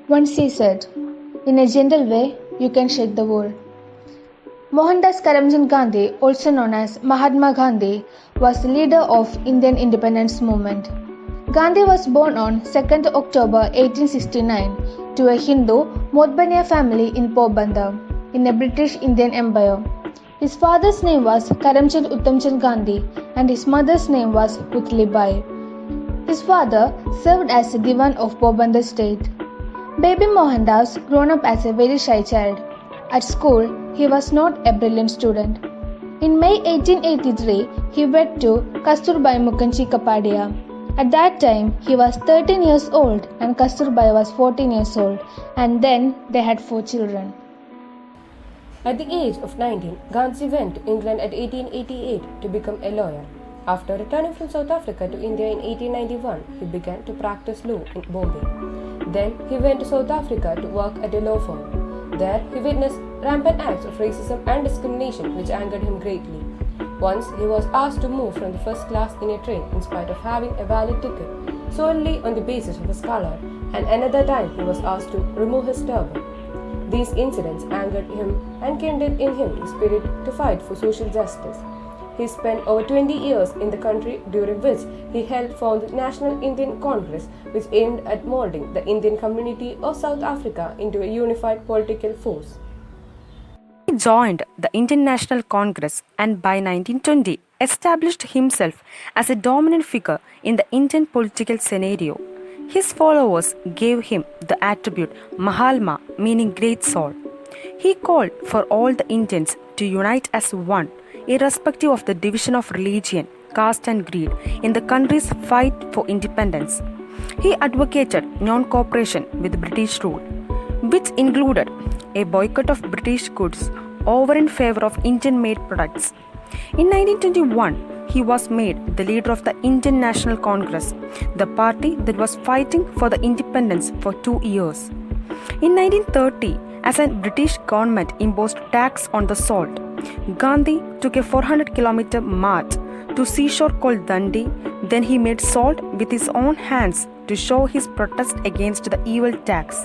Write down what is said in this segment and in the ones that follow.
Once he said, "In a gentle way, you can shake the world." Mohandas Karamchand Gandhi, also known as Mahatma Gandhi, was the leader of Indian independence movement. Gandhi was born on 2nd October 1869 to a Hindu Modbania family in Porbandar, in the British Indian Empire. His father's name was Karamchand Uttamchand Gandhi and his mother's name was Putli Bai. His father served as a Diwan of Porbandar state. Baby Mohandas grown up as a very shy child. At school, he was not a brilliant student. In May 1883, he went to Kasturbai Mukherjee Kapadia. At that time, he was 13 years old and Kasturbai was 14 years old, and then they had 4 children. At the age of 19, Gandhi went to England at 1888 to become a lawyer. After returning from South Africa to India in 1891, he began to practice law in Bombay. Then he went to South Africa to work at a law firm. There he witnessed rampant acts of racism and discrimination which angered him greatly. Once he was asked to move from the first class in a train in spite of having a valid ticket solely on the basis of his color, and another time he was asked to remove his turban. These incidents angered him and kindled in him the spirit to fight for social justice. He spent over 20 years in the country, during which he helped found the National Indian Congress, which aimed at molding the Indian community of South Africa into a unified political force. He joined the Indian National Congress and by 1920 established himself as a dominant figure in the Indian political scenario. His followers gave him the attribute Mahalma, meaning great soul. He called for all the Indians to unite as one, irrespective of the division of religion, caste and greed in the country's fight for independence. He advocated non-cooperation with British rule, which included a boycott of British goods over in favor of Indian-made products. In 1921, he was made the leader of the Indian National Congress, the party that was fighting for the independence for 2 years. In 1930, as a British government imposed tax on the salt, Gandhi took a 400-kilometer march to seashore called Dundee. Then he made salt with his own hands to show his protest against the evil tax.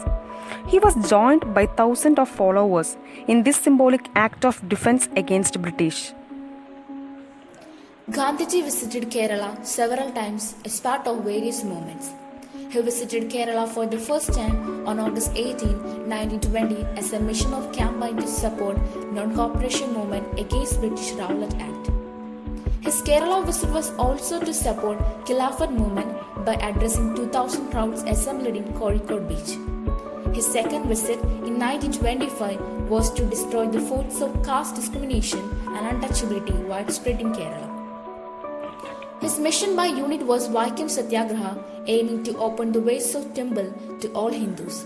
He was joined by thousands of followers in this symbolic act of defense against British. Gandhiji visited Kerala several times as part of various movements. He visited Kerala for the first time on August 18, 1920 as a mission of campaign to support non-cooperation movement against British Rowlatt Act. His Kerala visit was also to support Khilafat movement by addressing 2,000 crowds assembled in Kozhikode beach. His second visit in 1925 was to destroy the forces of caste discrimination and untouchability widespread in Kerala. His mission by unit was Vaikam Satyagraha, aiming to open the ways of temple to all Hindus.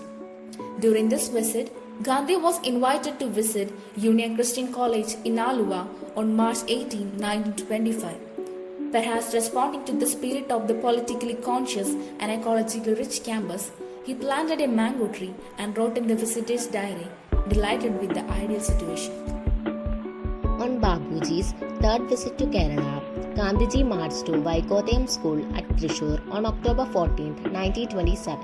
During this visit, Gandhi was invited to visit Union Christian College in Aluva on March 18, 1925. Perhaps responding to the spirit of the politically conscious and ecologically rich campus, he planted a mango tree and wrote in the visitor's diary, delighted with the ideal situation. On Bapuji's third visit to Kerala, Gandhiji marched to Vaikotayam School at Thrissur on October 14, 1927.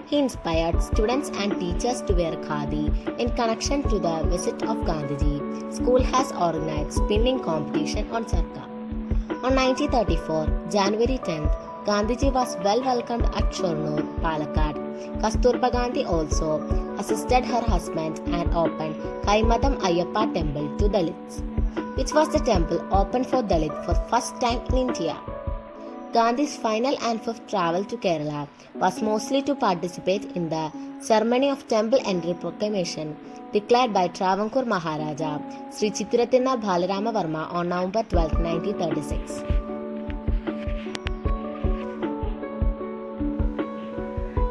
He inspired students and teachers to wear khadi in connection to the visit of Gandhiji. School has organized spinning competition on Sarkar. On 1934, January 10th, Gandhiji was well welcomed at Shornur, Palakkad. Kasturba Gandhi also assisted her husband and opened Kaimadam Ayyappa temple to Dalits, which was the temple opened for Dalit for first time in India. Gandhi's final and fifth travel to Kerala was mostly to participate in the ceremony of temple entry proclamation declared by Travancore Maharaja Sri Chittirathirunal Balarama Varma on November 12, 1936.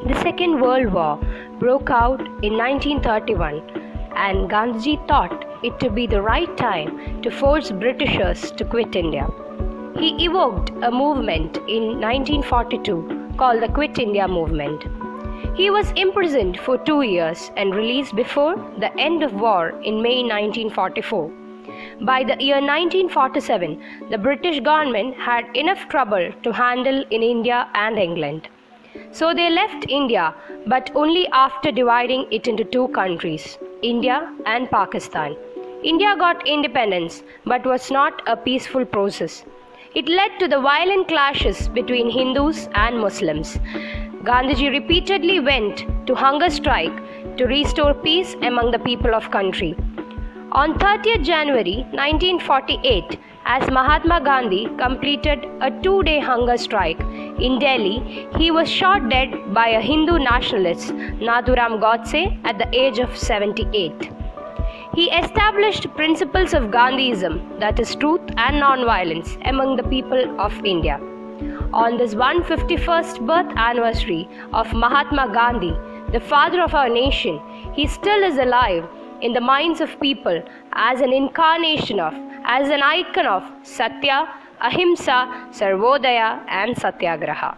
The Second World War broke out in 1931 and Gandhiji thought it to be the right time to force Britishers to quit India. He evoked a movement in 1942 called the Quit India Movement. He was imprisoned for 2 years and released before the end of war in May 1944. By the year 1947, the British government had enough trouble to handle in India and England. So they left India, but only after dividing it into two countries, India and Pakistan. India got independence, but was not a peaceful process. It led to the violent clashes between Hindus and Muslims. Gandhiji repeatedly went to hunger strike to restore peace among the people of country. On 30th January 1948, as Mahatma Gandhi completed a 2-day hunger strike in Delhi, he was shot dead by a Hindu nationalist, Nathuram Godse, at the age of 78. He established principles of Gandhism, that is truth and non-violence, among the people of India. On this 151st birth anniversary of Mahatma Gandhi, the father of our nation, he still is alive in the minds of people as an incarnation of, as an icon of Satya, Ahimsa, Sarvodaya and Satyagraha.